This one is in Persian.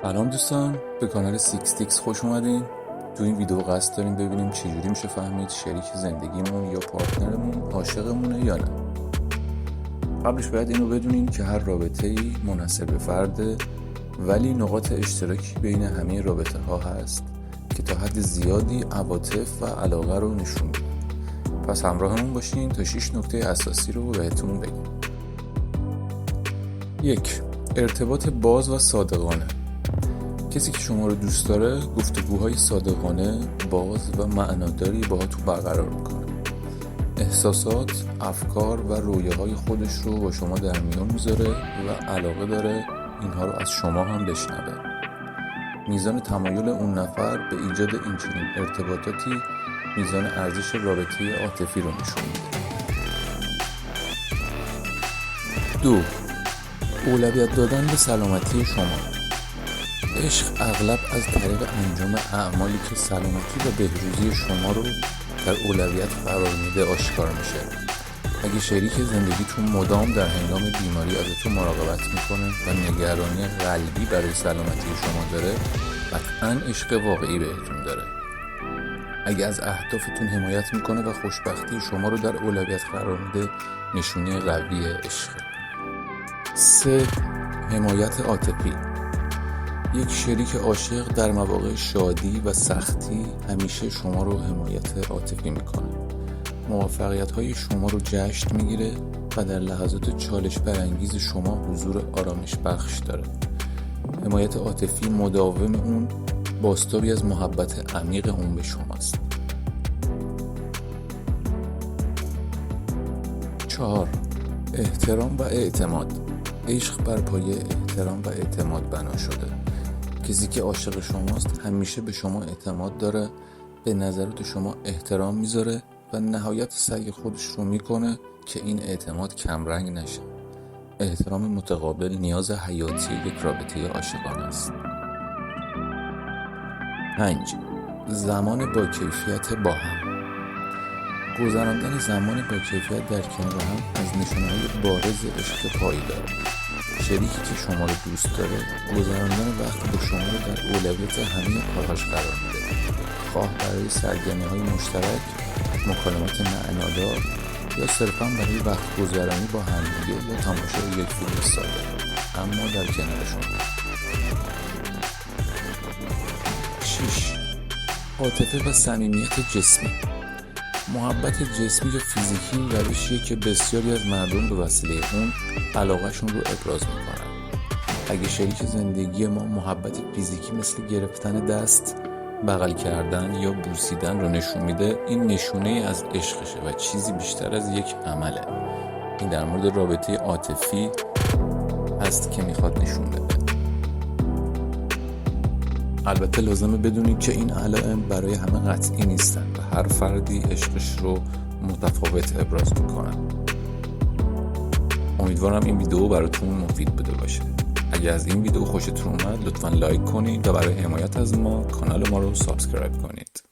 سلام دوستان، به کانال سیکستیکس خوش اومدین. تو این ویدیو قصد داریم ببینیم چجوری میشه فهمید شریک زندگیمون یا پارتنرمون عاشقمونه یا نه. قبلش باید اینو بدونیم که هر رابطه‌ای منحصر به فرده، ولی نقاط اشتراکی بین همه رابطه ها هست که تا حد زیادی عواطف و علاقه رو نشون میده. پس همراهمون باشین تا 6 نکته اساسی رو بهتون بگیم. 1. ارتباط باز و صادقانه. کسی که شما رو دوست داره گفتگوهای صادقانه، باز و معناداری باهاتون برقرار میکنه. احساسات، افکار و رویاهای خودش رو با شما در میان میذاره و علاقه داره اینها رو از شما هم بشنوه. میزان تمایل اون نفر به ایجاد این چنین ارتباطاتی میزان ارزش رابطه عاطفی رو نشون میده. 2. اولویت دادن به سلامتی شما. عشق اغلب از طریق انجام اعمالی که سلامتی و بهروزی شما رو در اولویت قرار میده آشکار میشه. اگه شریک زندگیتون مدام در هنگام بیماری ازتون مراقبت میکنه و نگرانی قلبی برای سلامتی شما داره، قطعاً عشق واقعی بهتون داره. اگه از اهدافتون حمایت میکنه و خوشبختی شما رو در اولویت قرار میده، نشونه قوی عشقه. 3. حمایت عاطفی. یک شریک عاشق در مواقع شادی و سختی همیشه شما رو حمایت عاطفی میکنه. موفقیت‌های شما رو جشن میگیره و در لحظات چالش برانگیز شما حضور آرامش بخش داره. حمایت عاطفی مداوم اون بازتابی از محبت عمیق اون به شماست. 4. احترام و اعتماد. عشق بر پایه احترام و اعتماد بنا شده. کسی که عاشق شماست همیشه به شما اعتماد داره، به نظرات شما احترام میذاره و نهایت سعی خودش رو میکنه که این اعتماد کمرنگ نشه. احترام متقابل نیاز حیاتی یک رابطه عاشقانه است. 5. زمان با کیفیت با هم. گذراندن زمان با کیفیت در کنار هم از نشانه‌های بارز عشق پایداره. شریکی که شما رو دوست داره گذراندن وقت با شما رو در اولویت همه کارهاش قرار میده، خواه برای سرگرمی‌های مشترک، مکالمات معنادار یا صرفاً برای وقت گذرانی با همدیگه یا تماشای یک فیلم ساده، اما در کنار شما. 6. عاطفه و صمیمیت جسمی. محبت جسمی یا فیزیکی روشیه که بسیاری از مردم به وسیله اون علاقهشون رو ابراز میکنن. اگه شریک زندگی ما محبت فیزیکی مثل گرفتن دست، بغل کردن یا بوسیدن رو نشون میده، این نشونه از عشقشه و چیزی بیشتر از یک عمله. این در مورد رابطه عاطفی هست که میخواد نشون بده. البته لازمه بدونید که این علائم برای همه قطعی نیستن و هر فردی عشقش رو متفاوت ابراز میکنن. امیدوارم این ویدیو براتون مفید بوده باشه. اگه از این ویدیو خوشتون اومد لطفاً لایک کنید و برای حمایت از ما کانال ما رو سابسکرایب کنید.